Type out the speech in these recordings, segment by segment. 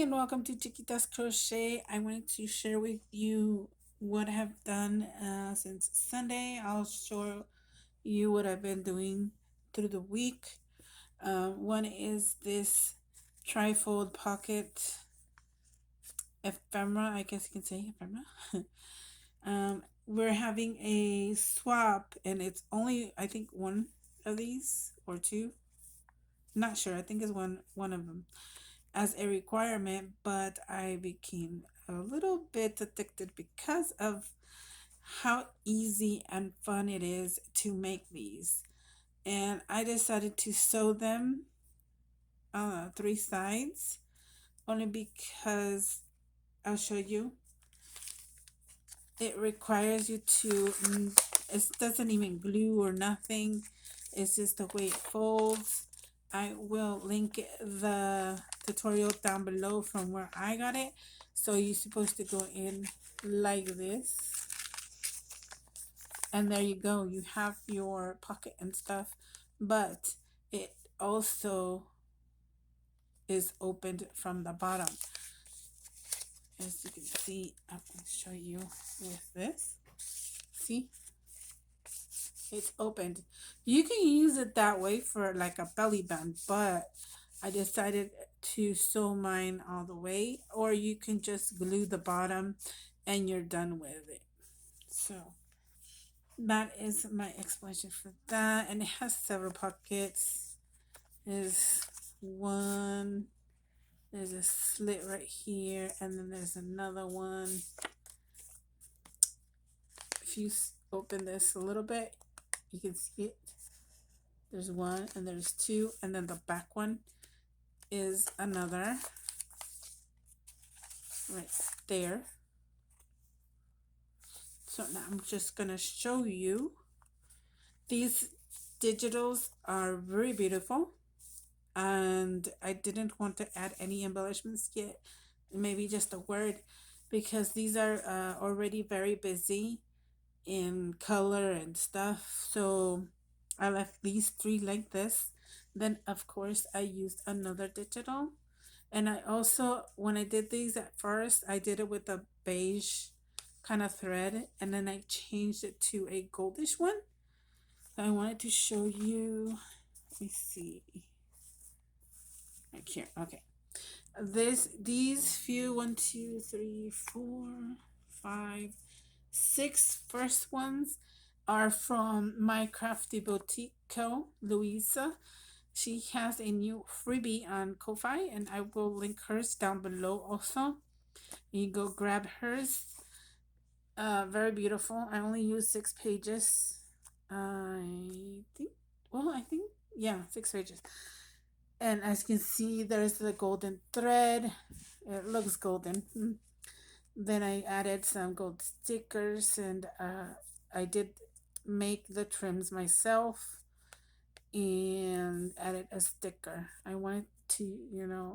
and welcome to Chiquita's Crochet. I wanted to share with you what I have done since Sunday. I'll show you what I've been doing through the week. One is this Trifold pocket ephemera, I guess you can say ephemera. We're having a swap, and it's only, I think, one of these or two. Not sure. I think it's one of them as a requirement, but I became a little bit addicted because of how easy and fun it is to make these. And I decided to sew them three sides only because I'll show you. It requires you to, it doesn't even glue or nothing. It's just the way it folds. I will link the tutorial down below from where I got it. So you're supposed to go in like this. And there you go. You have your pocket and stuff. But it also is opened from the bottom. As you can see, I can show you with this. See? It's opened. You can use it that way for like a belly band, but I decided to sew mine all the way, or you can just glue the bottom and you're done with it. So that is my explanation for that, and it has several pockets. There's one, there's a slit right here, and then there's another one. If you open this a little bit, you can see it. There's one and there's two, and then the back one is another right there. So now I'm just gonna show you. These digitals are very beautiful, and I didn't want to add any embellishments yet, maybe just a word, because these are already very busy in color and stuff. So I left these three like this. Then of course I used another digital, and I also, when I did these at first, I did it with a beige kind of thread, and then I changed it to a goldish one. I wanted to show you. Let me see. Right here. Okay. These few, 1, 2, 3, 4, 5, 6 first ones are from my Crafty BoutiqueCo, Louisa. She has a new freebie on Kofi, and I will link hers down below also. You go grab hers. Very beautiful. I only use 6 pages. I think, yeah, 6 pages. And as you can see, there's the golden thread. It looks golden. Then I added some gold stickers, and I did make the trims myself and added a sticker. I wanted to,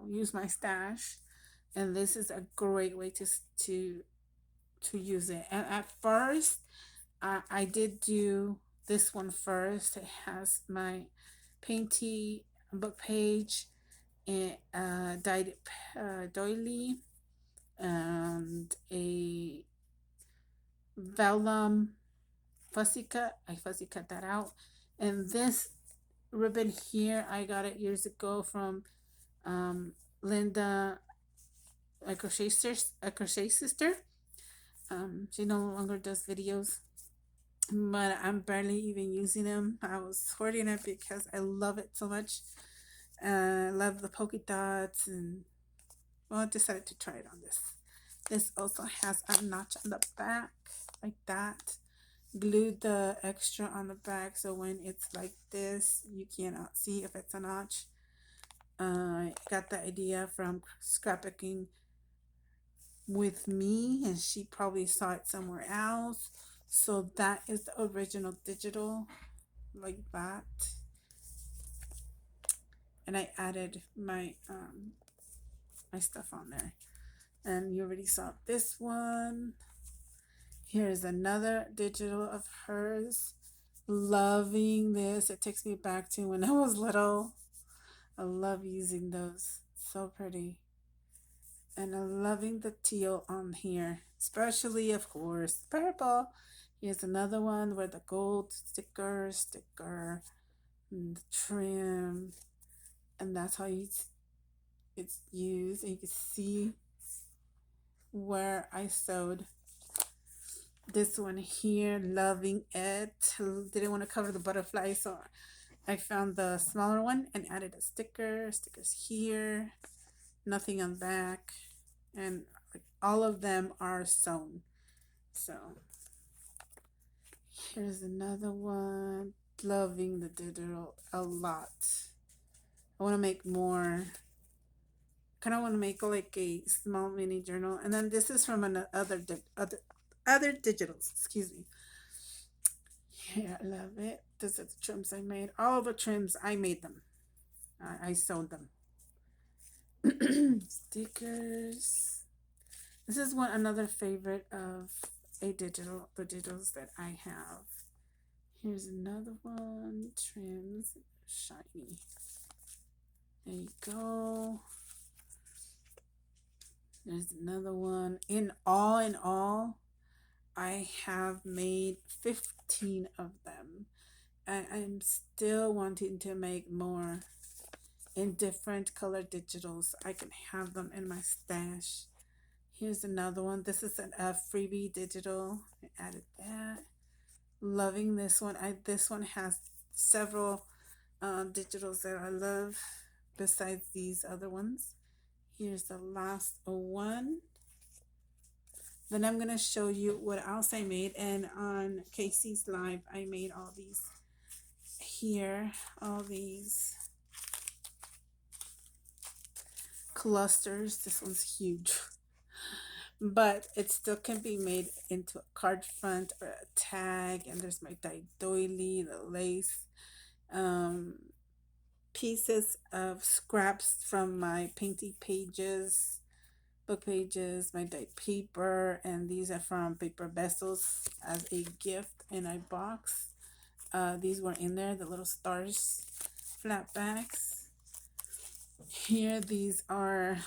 use my stash, and this is a great way to use it. And at first, I did do this one first. It has my painty book page and dyed doily and a vellum fussy cut. I fussy cut that out. And this ribbon here, I got it years ago from Linda, a crochet sister. She no longer does videos, but I'm barely even using them. I was hoarding it because I love it so much. I love the polka dots, and well, I decided to try it on this. This also has a notch on the back, like that. Glued the extra on the back, so when it's like this, you cannot see if it's a notch. I got the idea from scrapbooking with me, and she probably saw it somewhere else. So that is the original digital, like that. And I added my stuff on there. And you already saw this one. Here's another digital of hers. Loving this. It takes me back to when I was little. I love using those. So pretty. And I'm loving the teal on here, especially, of course, purple. Here's another one where the gold sticker, and the trim, and that's how it's used. And you can see where I sewed this one here, loving it. Didn't want to cover the butterfly, so I found the smaller one and added a stickers here, nothing on back, and like all of them are sewn. So here's another one, loving the digital a lot. I want to make more, kind of want to make like a small mini journal. And then this is from other digitals, excuse me. Yeah, I love it. This is the trims I made. All the trims, I made them. I sewed them. Stickers. This is one another favorite of the digitals that I have. Here's another one. Trims, shiny. There you go. There's another one. In all, I have made 15 of them. I'm still wanting to make more in different color digitals. I can have them in my stash. Here's another one. This is a freebie digital. I added that. Loving this one. This one has several digitals that I love besides these other ones. Here's the last one. Then I'm gonna show you what else I made. And on Casey's live, I made all these here, all these clusters. This one's huge, but it still can be made into a card front or a tag. And there's my dyed doily, the lace, um, pieces of scraps from my painting pages, book pages, my dyed paper, and these are from paper vessels as a gift in a box. These were in there, the little stars, flat backs. Here, these are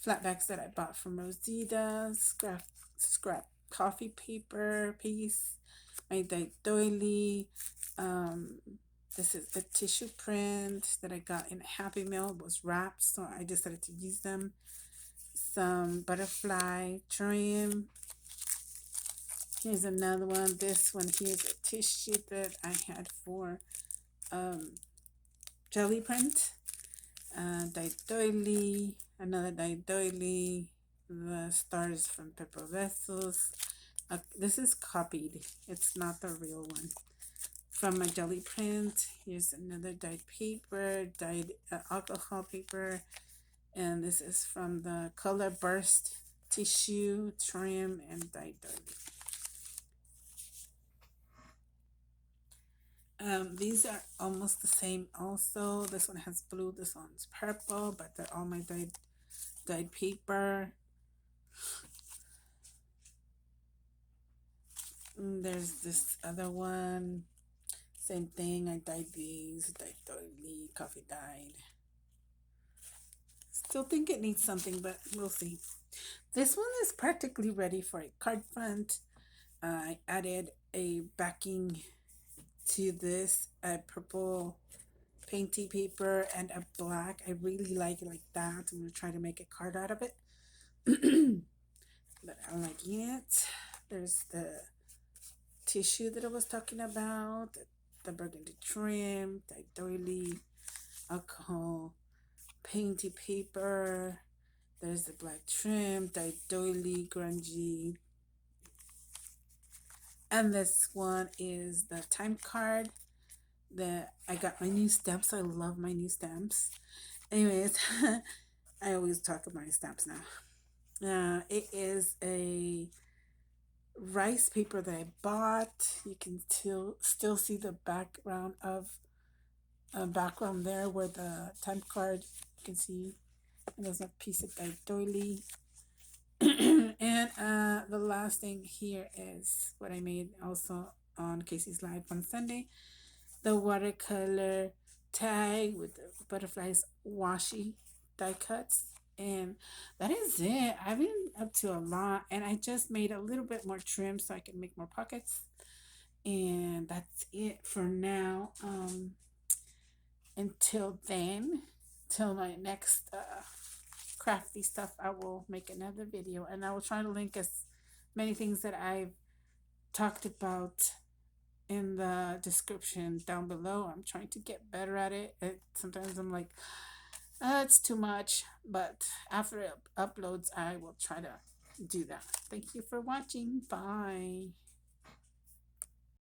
flatbacks that I bought from Rosita, scrap coffee paper piece, my dyed doily. Um, this is a tissue print that I got in a Happy Meal. It was wrapped, so I decided to use them. Some butterfly trim. Here's another one. This one here's a tissue that I had for jelly print. Dyed doily, another dyed doily, the stars from paper vessels. This is copied, it's not the real one. From my jelly print, here's another dyed paper, dyed alcohol paper, and this is from the color burst tissue trim and dyed doily. These are almost the same also. This one has blue, this one's purple, but they're all my dyed paper. There's this other one. Same thing. I dyed these. Dyed doily, coffee dyed. Still think it needs something, but we'll see. This one is practically ready for a card front. I added a backing to this, a purple painty paper and a black. I really like it like that. I'm gonna try to make a card out of it. But I'm liking it. There's the tissue that I was talking about, the burgundy trim, the doily, alcohol, painty paper. There's the black trim, the doily, grungy. And this one is the time card that I got my new stamps. I love my new stamps. Anyways, I always talk about my stamps now. It is a rice paper that I bought. You can still see the background of background there where the time card, you can see, and there's a piece of dyed doily. And the last thing here is what I made also on Casey's live on Sunday, the watercolor tag with the butterflies washi die cuts. And that is it. I've been up to a lot, and I just made a little bit more trim so I can make more pockets. And that's it for now. Until then, till my next crafty stuff, I will make another video, and I will try to link as many things that I've talked about in the description down below. I'm trying to get better at it. Sometimes I'm like, it's too much, but after it uploads, I will try to do that. Thank you for watching. Bye.